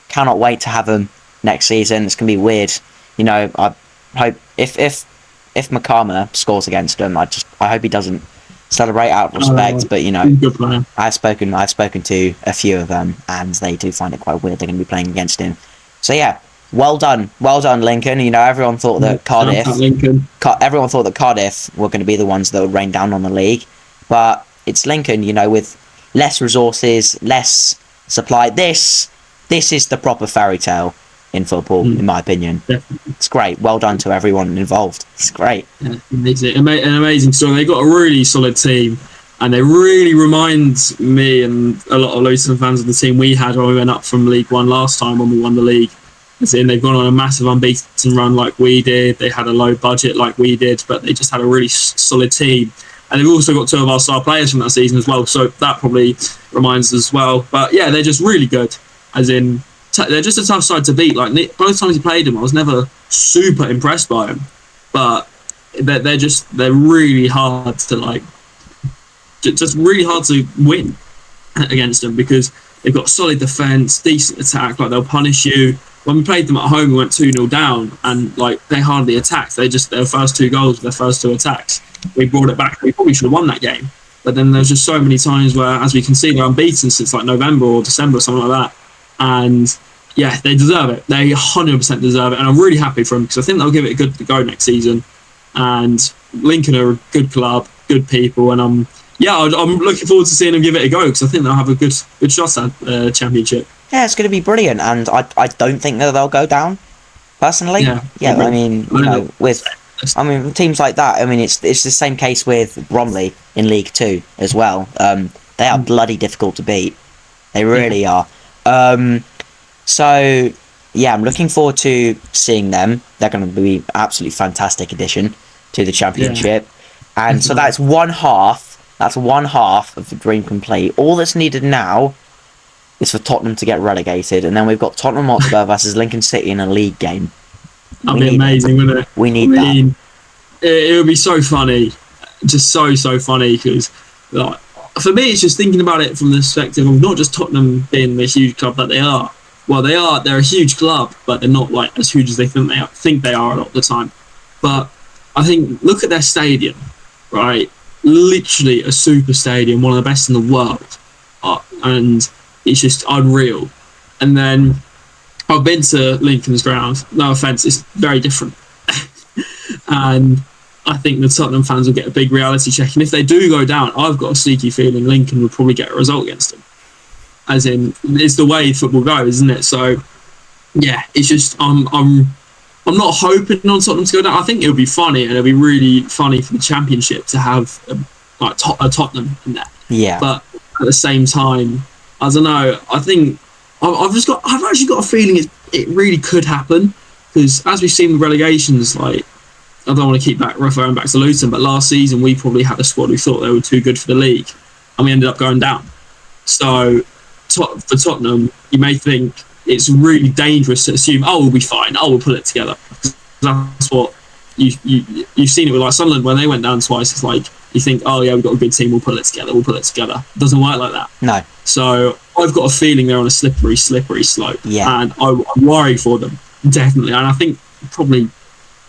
Cannot wait to have them next season. It's going to be weird. I hope if Makama scores against them, I hope he doesn't celebrate out of respect. But I've spoken to a few of them, and they do find it quite weird they're going to be playing against him. So yeah, well done, Lincoln. Everyone thought that Cardiff were going to be the ones that would rain down on the league, but it's Lincoln. With less resources, less supply. This is the proper fairy tale in football, in my opinion. Definitely. It's great. Well done to everyone involved. It's great. Yeah, an amazing story. They got a really solid team, and they really remind me and a lot of Luton fans of the team we had when we went up from League One last time when we won the league. As in, they've gone on a massive unbeaten run like we did. They had a low budget like we did, but they just had a really solid team. And they've also got two of our star players from that season as well, so that probably reminds us as well. But yeah, they're just really good. As in, they're just a tough side to beat. Like, both times he played them, I was never super impressed by them, but they're really hard to just really hard to win against them because they've got solid defense, decent attack. Like, they'll punish you. When we played them at home, we went 2-0 down, and they hardly attacked. Their first two goals were their first two attacks. We brought it back. We probably should have won that game, but then there's just so many times where, as we can see, they're unbeaten since November or December or something like that. And yeah, they deserve it. They 100% deserve it, and I'm really happy for them because I think they'll give it a good go next season. And Lincoln are a good club, good people, and I'm looking forward to seeing them give it a go because I think they'll have a good shot at the Championship. Yeah, it's going to be brilliant, and I don't think that they'll go down. Personally, yeah. I mean, with teams like that, I mean, it's the same case with Bromley in League Two as well. They are bloody difficult to beat. They really are. So yeah, I'm looking forward to seeing them. They're going to be absolutely fantastic addition to the Championship, and so that's one half. That's one half of the dream complete. All that's needed now is for Tottenham to get relegated, and then we've got Tottenham Hotspur versus Lincoln City in a league game. That'd be amazing, wouldn't it? We need that. It would be so funny, just so funny, because for me, it's just thinking about it from the perspective of not just Tottenham being the huge club that they are. Well, they're a huge club, but they're not as huge as they think they are a lot of the time. But I think, look at their stadium, right? Literally a super stadium, one of the best in the world, and it's just unreal. And then I've been to Lincoln's ground. No offense, it's very different. And I think the Tottenham fans will get a big reality check. And if they do go down, I've got a sneaky feeling Lincoln would probably get a result against them. As in, it's the way football goes, isn't it? So, yeah, it's just I'm not hoping on Tottenham to go down. I think it'll be funny, and it'll be really funny for the Championship to have a Tottenham in there. Yeah. But at the same time, I don't know. I think I've actually got a feeling it really could happen, because as we've seen with relegations, like, I don't want to keep referring back to Luton, but last season we probably had a squad who thought they were too good for the league, and we ended up going down. So for Tottenham, you may think it's really dangerous to assume, oh, we'll be fine, oh, we'll pull it together. That's what you've seen it with, like, Sunderland when they went down twice. It's like you think, oh yeah, we've got a good team, we'll pull it together. It doesn't work like that. No. So I've got a feeling they're on a slippery slope. Yeah. And I'm worried for them, definitely. And I think probably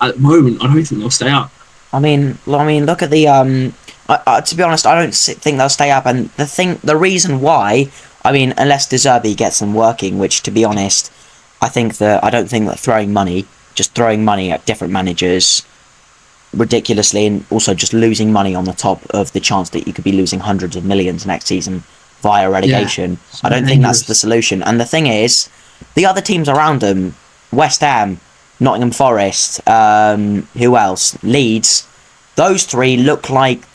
at the moment, I don't think they'll stay up. I mean, look at the to be honest, I don't think they'll stay up, and the reason why, I mean, unless De Zerbi gets them working, which, to be honest, I don't think that throwing money at different managers ridiculously, and also just losing money on the top of the chance that you could be losing hundreds of millions next season via relegation, I don't think that's the solution. And the thing is, the other teams around them, West Ham, Nottingham Forest, who else? Leeds. Those three look like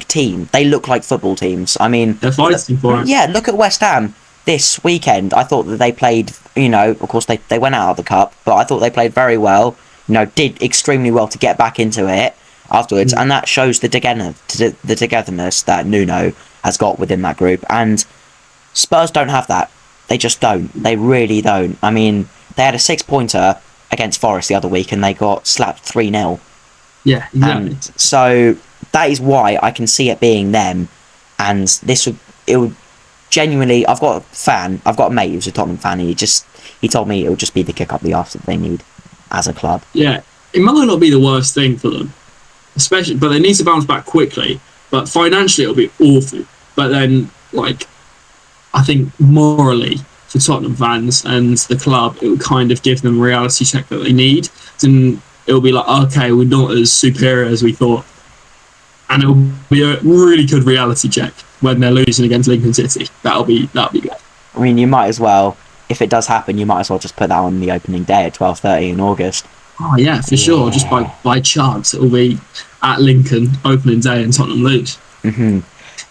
team. They look like football teams. I mean, they're fighting for it. Yeah, look at West Ham this weekend. I thought that they played, of course they went out of the cup, but I thought they played very well. Did extremely well to get back into it afterwards, and that shows the togetherness that Nuno has got within that group. And Spurs don't have that. They just don't. They really don't. I mean, they had a 6-pointer against Forest the other week, and they got slapped 3-0. Yeah, exactly. And so that is why I can see it being them. And it would genuinely. I've got a mate who's a Tottenham fan. And he told me it would just be the kick up the arse that they need as a club. Yeah, it might not be the worst thing for them, especially, but they need to bounce back quickly. But financially, it'll be awful. But then, like, I think morally, for Tottenham fans and the club, it will kind of give them a reality check that they need. And it'll be like, okay, we're not as superior as we thought. And it'll be a really good reality check when they're losing against Lincoln City. That'll be good. I mean, you might as well, if it does happen, you might as well just put that on the opening day at 12:30 in August. Oh yeah, for sure. Just by chance, it'll be at Lincoln opening day and Tottenham lose.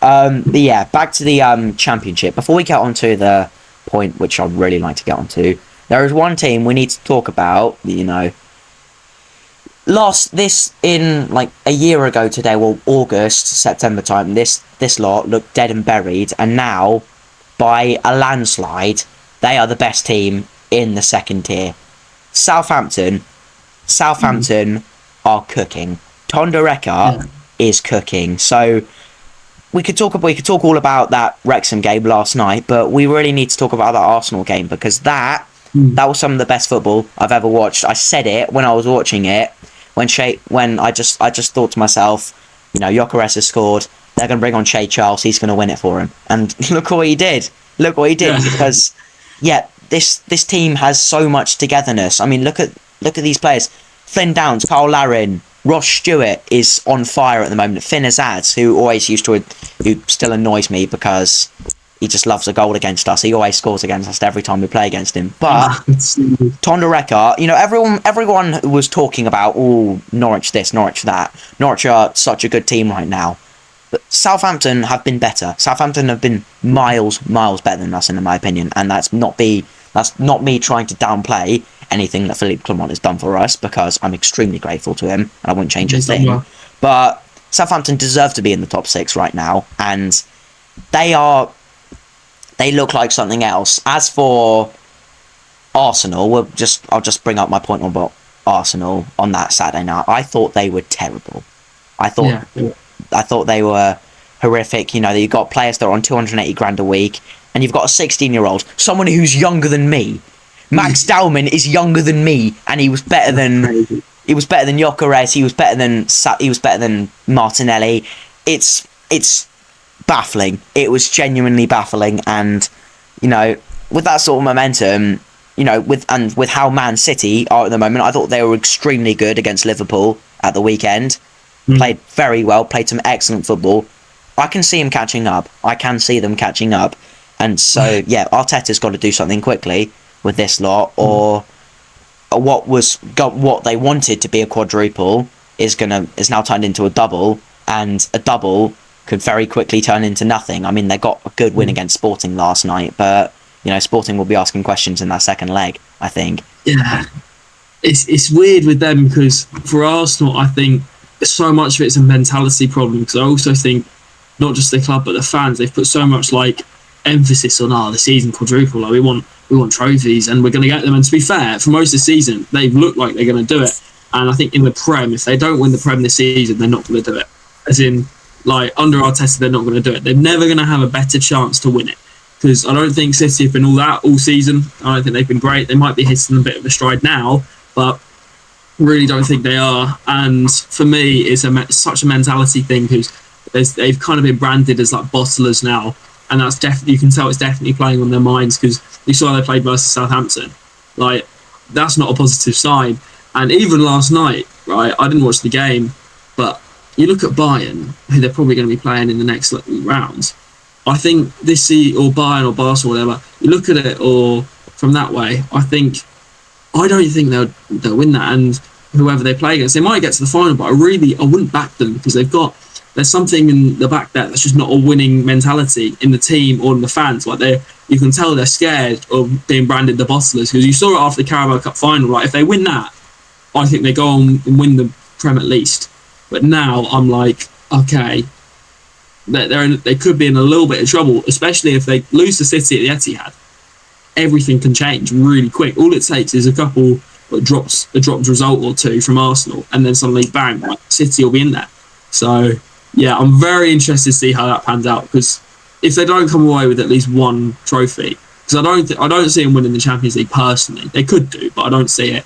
But yeah, back to the Championship. Before we get on to the point which I'd really like to get onto, there is one team we need to talk about. Lost this in like a year ago today, well, August, September time. This lot looked dead and buried, and now, by a landslide, they are the best team in the second tier. Southampton are cooking. Tondereka is cooking. So we could talk all about that Wrexham game last night, but we really need to talk about that Arsenal game, because that was some of the best football I've ever watched. I said it when I was watching it, when I just thought to myself, Gyökeres has scored, they're going to bring on Shea Charles, he's going to win it for him. And look what he did, because this team has so much togetherness. I mean, look at these players. Flynn Downs, Carl Larin, Ross Stewart is on fire at the moment. Finn Azad, who still annoys me because he just loves a goal against us. He always scores against us every time we play against him. But Tondereka, everyone was talking about, Norwich this, Norwich that. Norwich are such a good team right now. But Southampton have been better. Southampton have been miles better than us, in my opinion. And that's not me trying to downplay anything that Philippe Clement has done for us, because I'm extremely grateful to him and I wouldn't change a thing. Well. But Southampton deserve to be in the top 6 right now, and they look like something else. As for Arsenal, I'll just bring up my point about Arsenal on that Saturday night. I thought they were terrible. I thought they were horrific. You've got players that are on 280 grand a week, and you've got a 16-year-old, someone who's younger than me. Max Dowman is younger than me, and he was better than Gyökeres. He was better than Martinelli. It's baffling. It was genuinely baffling, and you know, with that sort of momentum, you know, with how Man City are at the moment, I thought they were extremely good against Liverpool at the weekend. Played very well, played some excellent football. I can see him catching up. I can see them catching up. And so, yeah, Arteta's got to do something quickly with this lot, or what they wanted to be a quadruple is now turned into a double, and a double could very quickly turn into nothing. I mean, they got a good win against Sporting last night, but you know, Sporting will be asking questions in that second leg, I think. Yeah, it's weird with them, because for Arsenal, I think so much of it's a mentality problem. Because I also think not just the club but the fans, they've put so much like emphasis on the season quadruple. Like we want trophies and we're going to get them. And to be fair, for most of the season, they've looked like they're going to do it. And I think in the Prem, if they don't win the Prem this season, they're not going to do it. As in, like under Arteta, they're not going to do it. They're never going to have a better chance to win it. Because I don't think City have been all season. I don't think they've been great. They might be hitting a bit of a stride now, but really don't think they are. And for me, it's such a mentality thing, because they've kind of been branded as like bottlers now, and that's definitely, you can tell it's definitely playing on their minds, because you saw they played versus Southampton. Like, that's not a positive sign. And even last night, right, I didn't watch the game, but you look at Bayern, who they're probably going to be playing in the next rounds. I think or Bayern or Barca or whatever, you look at it or from that way, I don't think they'll win that. And whoever they play against, they might get to the final, but I wouldn't back them, because there's something in the back there that's just not a winning mentality in the team or in the fans. Like you can tell they're scared of being branded the bottlers, because you saw it after the Carabao Cup final. Like if they win that, I think they go on and win the Prem at least. But now I'm like, okay, they could be in a little bit of trouble, especially if they lose to City at the Etihad. Everything can change really quick. All it takes is a dropped result or two from Arsenal, and then suddenly bang, like City will be in there. So yeah, I'm very interested to see how that pans out, because if they don't come away with at least one trophy, because I don't see them winning the Champions League personally. They could do, but I don't see it.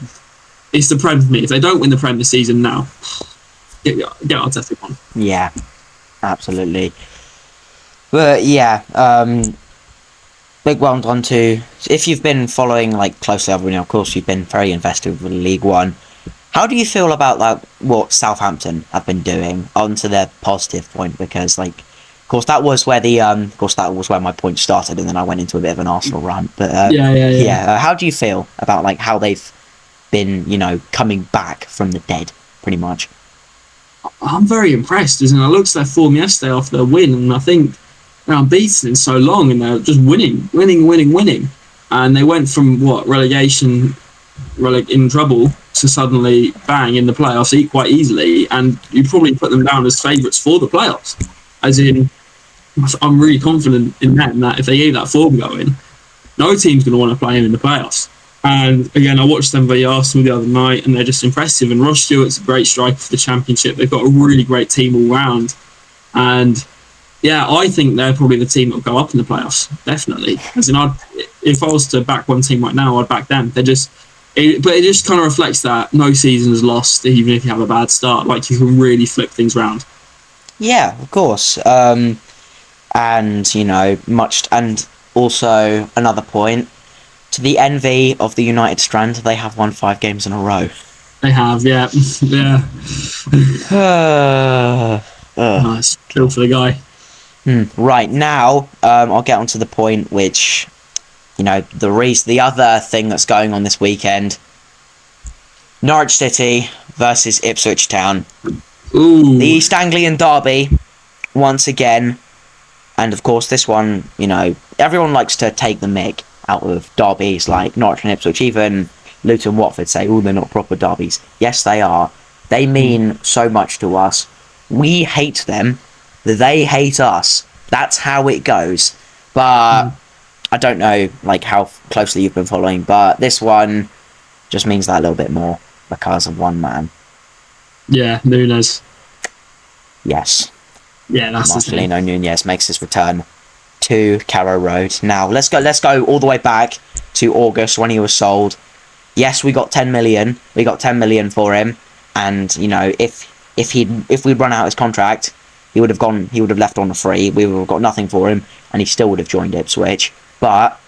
It's the Prem for me. If they don't win the Prem this season now, get Arteta one. Yeah, absolutely. But yeah, big well done to, if you've been following like closely, of course you've been very invested with League One. How do you feel about like what Southampton have been doing? On to their positive point, because like, of course that was where my point started, and then I went into a bit of an Arsenal rant. But yeah. How do you feel about like how they've been, coming back from the dead, pretty much? I'm very impressed. As in, I looked at their form yesterday after their win, and I think they're unbeaten in so long, and they're just winning. And they went from relegation in trouble to suddenly bang in the playoffs quite easily, and you probably put them down as favourites for the playoffs. As in, I'm really confident in them that if they get that form going, no team's going to want to play them in the playoffs. And again, I watched them v Arsenal the other night, and they're just impressive. And Ross Stewart's a great striker for the Championship. They've got a really great team all round. And yeah, I think they're probably the team that will go up in the playoffs, definitely. As in, if I was to back one team right now, I'd back them. But it just kind of reflects that no season is lost, even if you have a bad start. Like, you can really flip things around. Yeah, of course. And also another point, to the envy of the United Strand, they have won 5 games in a row. They have, yeah. Nice. Kill for the guy. Right, now, I'll get on to the point which, the other thing that's going on this weekend. Norwich City versus Ipswich Town. Ooh. The East Anglian derby, once again. And of course, this one, everyone likes to take the mick out of derbies like Norwich and Ipswich. Even Luton, Watford say, they're not proper derbies. Yes, they are. They mean so much to us. We hate them. They hate us. That's how it goes. But I don't know how closely you've been following, but this one just means that a little bit more because of one man. Yeah, Nunes. Yes. Yeah, that's Marcelino Nunes makes his return to Carrow Road. Now let's go all the way back to August when he was sold. Yes, we got 10 million. We got 10 million for him, and if we'd run out his contract, he would have left on a free. We would have got nothing for him, and he still would have joined Ipswich. But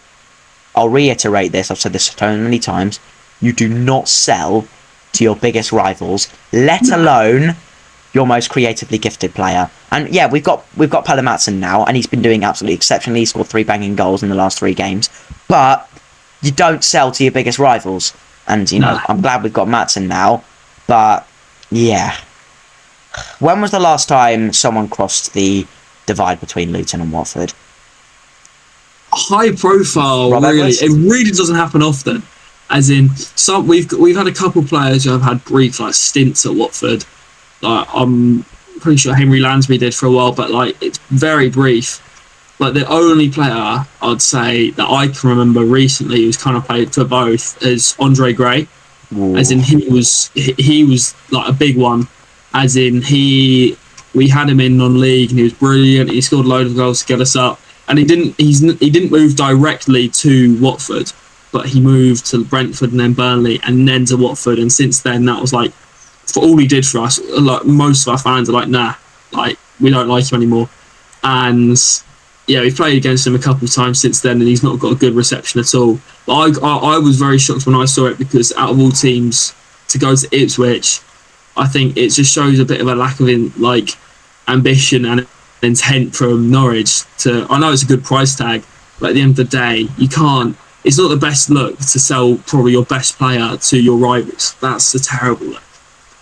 I'll reiterate this. I've said this so many times. You do not sell to your biggest rivals, let alone your most creatively gifted player. And yeah, we've got Pelle Madsen now, and he's been doing absolutely exceptionally. He scored 3 banging goals in the last 3 games. But you don't sell to your biggest rivals. And, you know, I'm glad we've got Madsen now. But, yeah. When was the last time someone crossed the divide between Luton and Watford? High profile, Rob really. Edwards? It really doesn't happen often. As in, we've had a couple of players who have had brief like stints at Watford. Like, I'm pretty sure Henry Lansbury did for a while, but like it's very brief. Like the only player I'd say that I can remember recently who's kind of played for both is Andre Gray. Ooh. As in he was like a big one. As in we had him in non-league and he was brilliant. He scored a load of goals to get us up, and he didn't move directly to Watford, but he moved to Brentford and then Burnley and then to Watford. And since then, that was like for all he did for us. Like most of our fans are like, nah, like we don't like him anymore. And yeah, we've played against him a couple of times since then, and he's not got a good reception at all. But I was very shocked when I saw it, because out of all teams to go to Ipswich, I think it just shows a bit of a lack of ambition and intent from Norwich. I know it's a good price tag, but at the end of the day, you can't. It's not the best look to sell probably your best player to your rivals. That's a terrible look.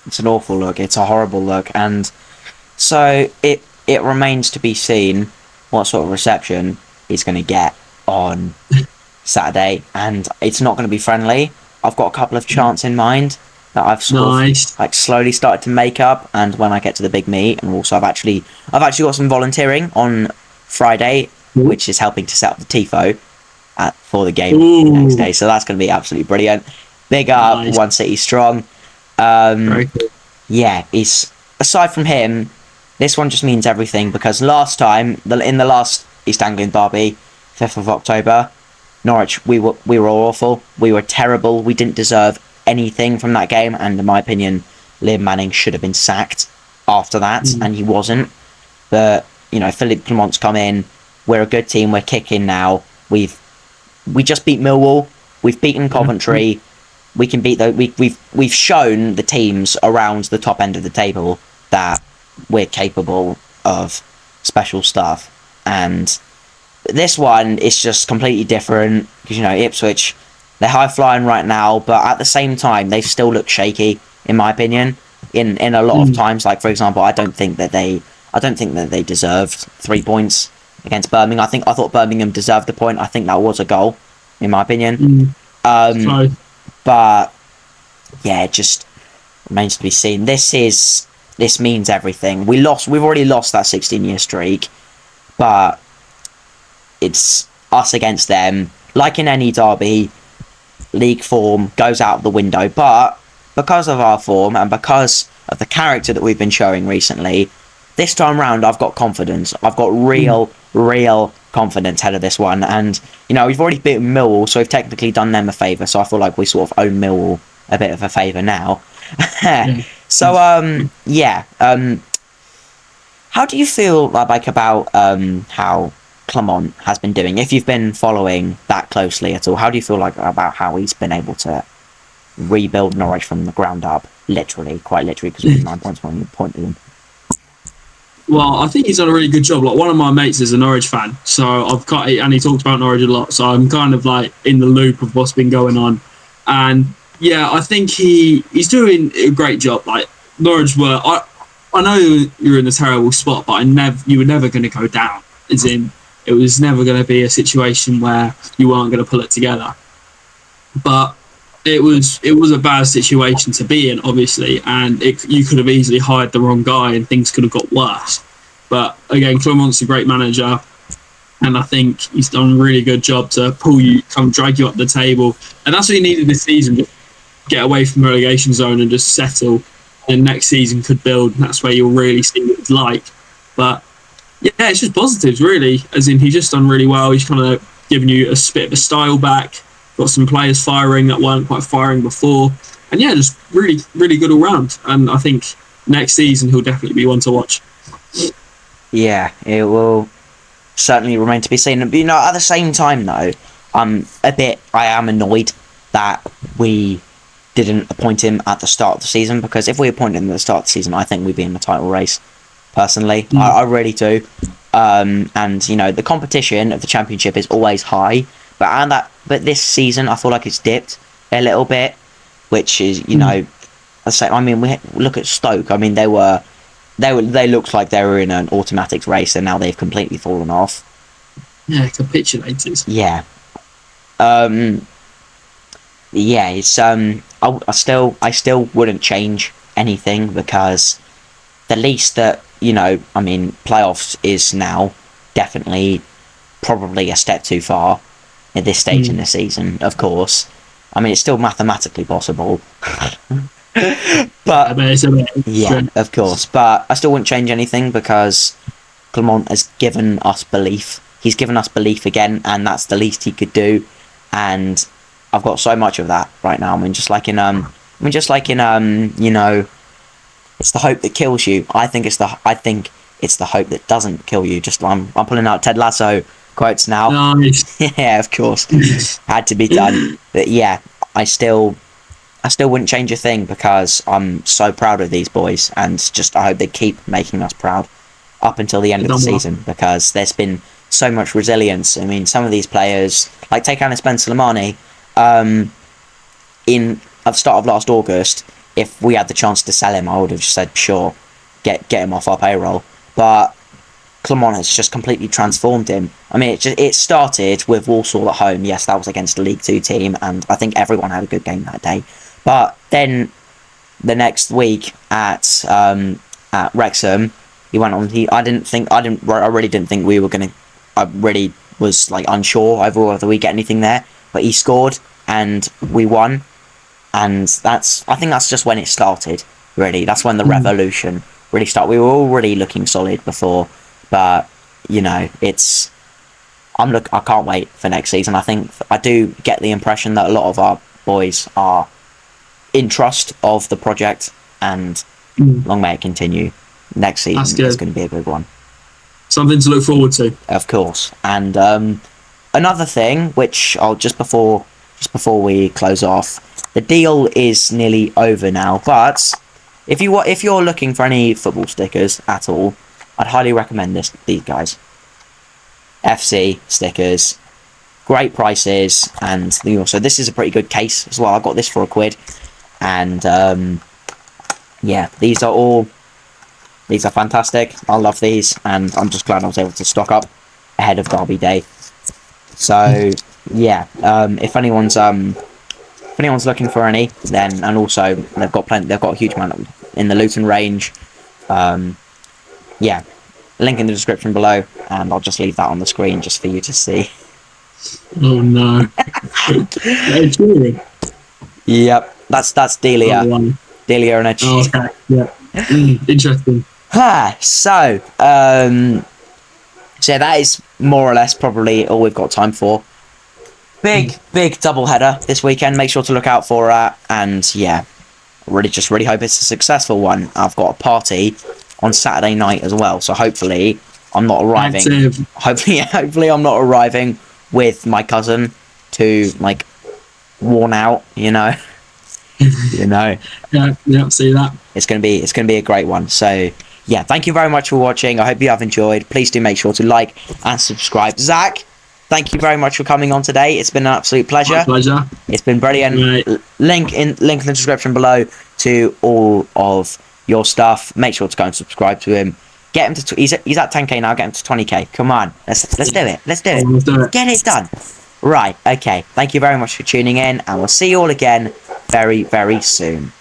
It's an awful look. It's a horrible look, and so it remains to be seen what sort of reception he's going to get on Saturday, and it's not going to be friendly. I've got a couple of chants in mind that I've sort of like slowly started to make up, and when I get to the big meet, and also I've actually got some volunteering on Friday, which is helping to set up the tifo for the game the next day, so that's going to be absolutely brilliant. Big up, One City strong. Yeah, he's aside from him, this one just means everything, because last time in the last East Anglian derby, 5th of October, Norwich, we were awful. We were terrible. We didn't deserve anything from that game, and in my opinion, Liam Manning should have been sacked after that, and he wasn't. But you know, Philippe Clement's come in. We're a good team. We're kicking now. We just beat Millwall. We've beaten Coventry. We can beat we've shown the teams around the top end of the table that we're capable of special stuff, and this one is just completely different, because you know Ipswich, they're high flying right now, but at the same time they still look shaky in my opinion in a lot of times. Like for example, I don't think that they deserved 3 points against Birmingham. I thought Birmingham deserved the point. I think that was a goal in my opinion. But yeah, it just remains to be seen. This means everything. We've already lost that 16-year streak, but it's us against them. Like in any derby, league form goes out of the window, but because of our form and because of the character that we've been showing recently, this time round I've got confidence. I've got real confidence ahead of this one, and you know we've already beaten Millwall, so we've technically done them a favour, so I feel like we sort of owe Millwall a bit of a favour now. So how do you feel like about how Clement has been doing? If you've been following that closely at all, how do you feel like about how he's been able to rebuild Norwich from the ground up, quite literally, because we're 9 points from the point of them? Well, I think he's done a really good job. Like one of my mates is a Norwich fan, so and he talks about Norwich a lot, so I'm kind of like in the loop of what's been going on. And yeah, I think he's doing a great job. Like Norwich were, I know you're in a terrible spot, but you were never going to go down. As in, it was never going to be a situation where you weren't going to pull it together. But it was a bad situation to be in, obviously, and you could have easily hired the wrong guy and things could have got worse. But again, Clement's a great manager, and I think he's done a really good job to drag you up the table, and that's what you needed this season. Just get away from the relegation zone and just settle, and next season could build, and that's where you'll really see what it's like. But yeah, it's just positives, really, as in he's just done really well. He's kind of given you a bit of a style back, got some players firing that weren't quite firing before, and yeah, just really, really good all round. And I think next season he'll definitely be one to watch. Yeah, it will certainly remain to be seen. But you know, at the same time though, I am annoyed that we didn't appoint him at the start of the season, because if we appointed him at the start of the season, I think we'd be in the title race. Personally, I really do. And you know, the competition of the championship is always high, but this season I feel like it's dipped a little bit, which is, you know, I mean, we look at Stoke. I mean, they looked like they were in an automatics race, and now they've completely fallen off. Yeah, capitulated. Yeah. Yeah, it's I still wouldn't change anything, because the least that, you know, I mean, playoffs is now definitely probably a step too far at this stage in the season, of course. I mean, it's still mathematically possible. But yeah, of course. But I still wouldn't change anything, because Clement has given us belief. He's given us belief again, and that's the least he could do. And I've got so much of that right now. I mean, just like in you know, it's the hope that kills you. I think it's the hope that doesn't kill you. Just I'm pulling out Ted Lasso quotes now. Nice. Yeah, of course, had to be done. But yeah, I still wouldn't change a thing, because I'm so proud of these boys, and just I hope they keep making us proud up until the end of the season, because there's been so much resilience. I mean, some of these players, like take Anis Ben Soleimani, at the start of last August, if we had the chance to sell him, I would have just said, sure, get him off our payroll. But Clement has just completely transformed him. I mean, it started with Walsall at home. Yes, that was against a League Two team, and I think everyone had a good game that day. But then the next week at Wrexham, he went on. I really didn't think we were gonna. I really was like unsure overall whether we get anything there. But he scored, and we won. And I think that's just when it started, really. That's when the revolution really started. We were already looking solid before, but, you know, I can't wait for next season. I do get the impression that a lot of our boys are in trust of the project, and long may it continue. Next season is going to be a big one. Something to look forward to. Of course. And another thing, which I'll just before we close off, the deal is nearly over now. But if you're looking for any football stickers at all, I'd highly recommend these guys. FC stickers, great prices, and so this is a pretty good case as well. I got this for £1, and yeah, these are fantastic. I love these, and I'm just glad I was able to stock up ahead of Derby Day. So yeah, if anyone's looking for any, then, and also they've got a huge amount in the Luton range. Yeah, link in the description below, and I'll just leave that on the screen just for you to see. Oh no. Yep, that's Delia. Delia and Edge. Oh, okay. Yeah. Interesting. So yeah, that is more or less probably all we've got time for. Big double header this weekend. Make sure to look out for that. And yeah, really hope it's a successful one. I've got a party on Saturday night as well, so hopefully I'm not arriving. Active. Hopefully I'm not arriving with my cousin too like worn out. You know. Yeah. See that. It's gonna be a great one. So yeah, thank you very much for watching. I hope you have enjoyed. Please do make sure to like and subscribe. Zach, thank you very much for coming on today. It's been an absolute pleasure. My pleasure. It's been brilliant. Right. Link in the description below to all of your stuff. Make sure to go and subscribe to him. Get him to he's at 10k now. Get him to 20k. Come on, let's do it. Let's do it. Get it done. Right. Okay. Thank you very much for tuning in, and we'll see you all again very, very soon.